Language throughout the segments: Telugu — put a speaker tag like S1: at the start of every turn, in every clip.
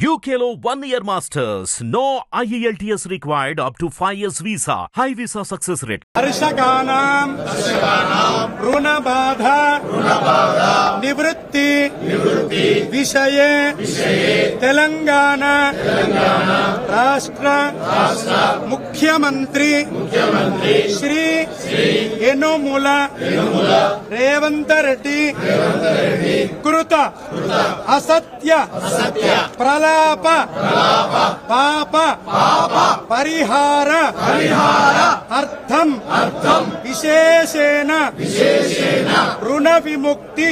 S1: UKLO 1 year masters. No IELTS required up to 5 years visa. High visa success rate.
S2: హర్షకానాం రుణబాధ నివృత్తి విషయే తెలంగాణ రాష్ట్ర ముఖ్యమంత్రి శ్రీ యనుమల రేవంత్ రెడ్డి కృత అసత్య ప్రలాప పాప పరిహార అర్థం విశేషేణ రుణ విముక్తి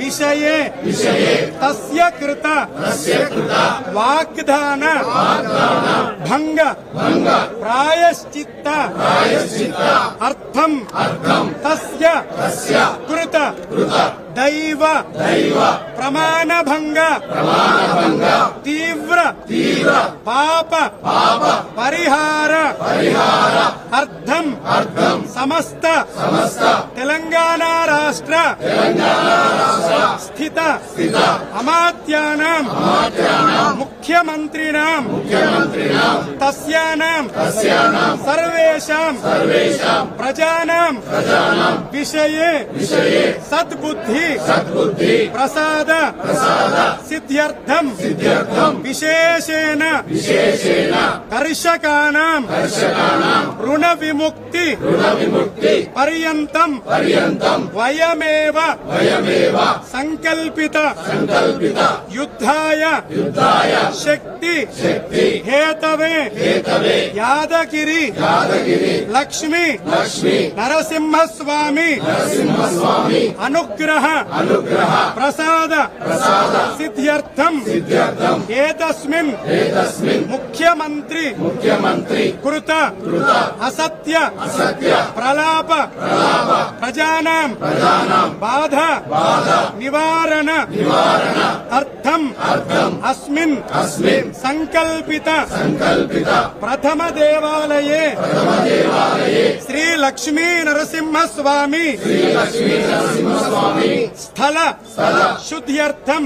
S2: విషయే తస్య కృత వాగ్దాన భంగ ప్రాయశ్చిత్త అర్థం తస్య కృత దైవ ప్రమాణ భంగ తీవ్ర పాప పరిహార అర్థం సమస్త తెలంగాణ రాష్ట్ర స్థిత అమాత్యానాం ముఖ్యమంత్రిణాం తస్యానాం సర్వేషాం ప్రజానాం విషయే సద్బుద్ధి ప్రసాద సిద్ధ్యర్థం విశేషేణ కర్షకానాం రుణ విముక్తి పర్యంతం వయమేవ సంకల్పిత యుద్ధాయ శక్తి హేతవే యాదగిరి లక్ష్మీ నరసింహస్వామి అనుగ్రహ ప్రసాద సిద్ధ్యర్థం ఏతస్మిన్ ముఖ్యమంత్రి కృత అసత్య ప్రలాప ప్రజానాం బాధ నివారణ అర్థం అస్మిన్ సంకల్పిత ప్రథమ దేవాలయే శ్రీ లక్ష్మీ నరసింహస్వామి స్థల శుద్ధ్యర్థం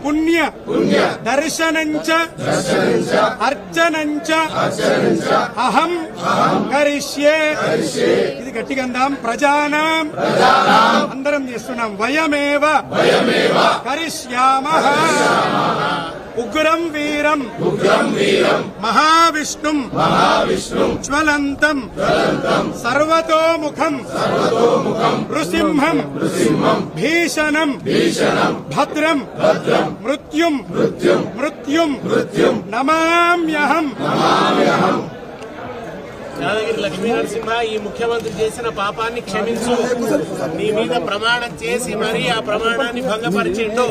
S2: పుణ్య దర్శనంచ అర్చనంచ అహం కరిష్యే. ఇది గట్టిగా అందాం. ప్రజానాం అందరం చేస్తున్నాం. వయమేవ కరిష్యామః. ఉగ్రం వీరం మహావిష్ణుం జ్వలంతం సర్వతోముఖం నృసింహం భీషణం భద్రం మృత్యుం నమామ్యహం.
S3: యాదగిరి లక్ష్మీ నరసింహ, ఈ ముఖ్యమంత్రి చేసిన పాపాన్ని క్షమించు. నీ మీద ప్రమాణం చేసి మరీ ఆ ప్రమాణాన్ని భంగపరిచిండు.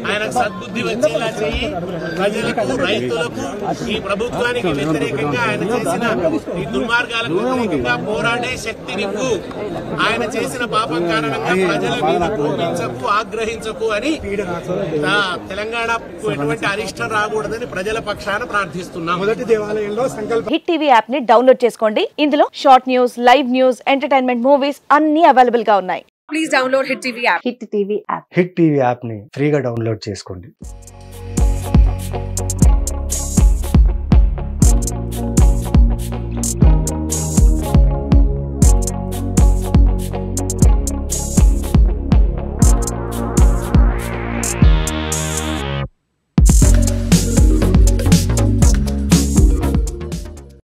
S3: ఆయనకు సద్బుద్ధి వచ్చేలా చెయ్యి. ప్రజలకు, రైతులకు, ఈ ప్రభుత్వానికి వ్యతిరేకంగా ఆయన చేసిన ఈ దుర్మార్గాలకు వ్యతిరేకంగా పోరాడే శక్తి నివ్వు. ఆయన చేసిన పాపం కారణంగా ప్రజల మీద కోపించకు, ఆగ్రహించకు అని తెలంగాణకు ఎటువంటి అరిష్టం రాకూడదని ప్రజల పక్షాన ప్రార్థిస్తున్నాం.
S2: మొదటి దేవాలయంలో సంకల్ప.
S4: హిట్ టీవీ యాప్ ని డౌన్లోడ్ చేసుకోండి. ఇందులో short news, live news, entertainment movies అన్ని అవైలబుల్ గా ఉన్నాయి. Please download hit TV app. Hit TV app.
S5: Hit TV app ని ఫ్రీగా డౌన్లోడ్ చేసుకోండి.